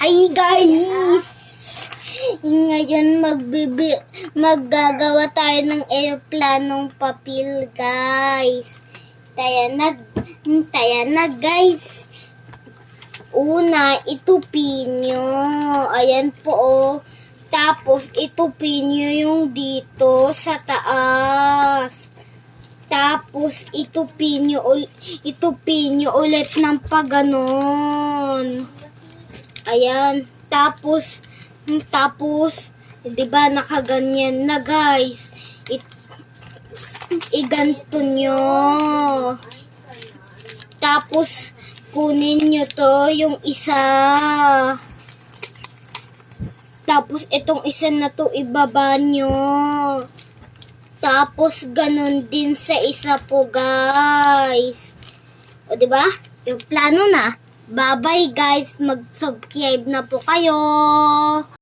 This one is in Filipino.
Ay guys, ngayon maggagawa tayo ng eroplanong papel guys. Taya na guys. Una, itupin nyo. Ayan po oh. Tapos itupin nyo yung dito sa taas. Tapos itupin nyo ulit ng paganon. Ayan. Tapos, 'di ba nakaganyan na guys. Iganto nyo. Tapos kunin nyo to yung isa. Tapos itong isa na to ibaba nyo. Tapos ganun din sa isa po guys. O 'di ba? Yung plano na. Bye-bye guys, mag-subscribe na po kayo.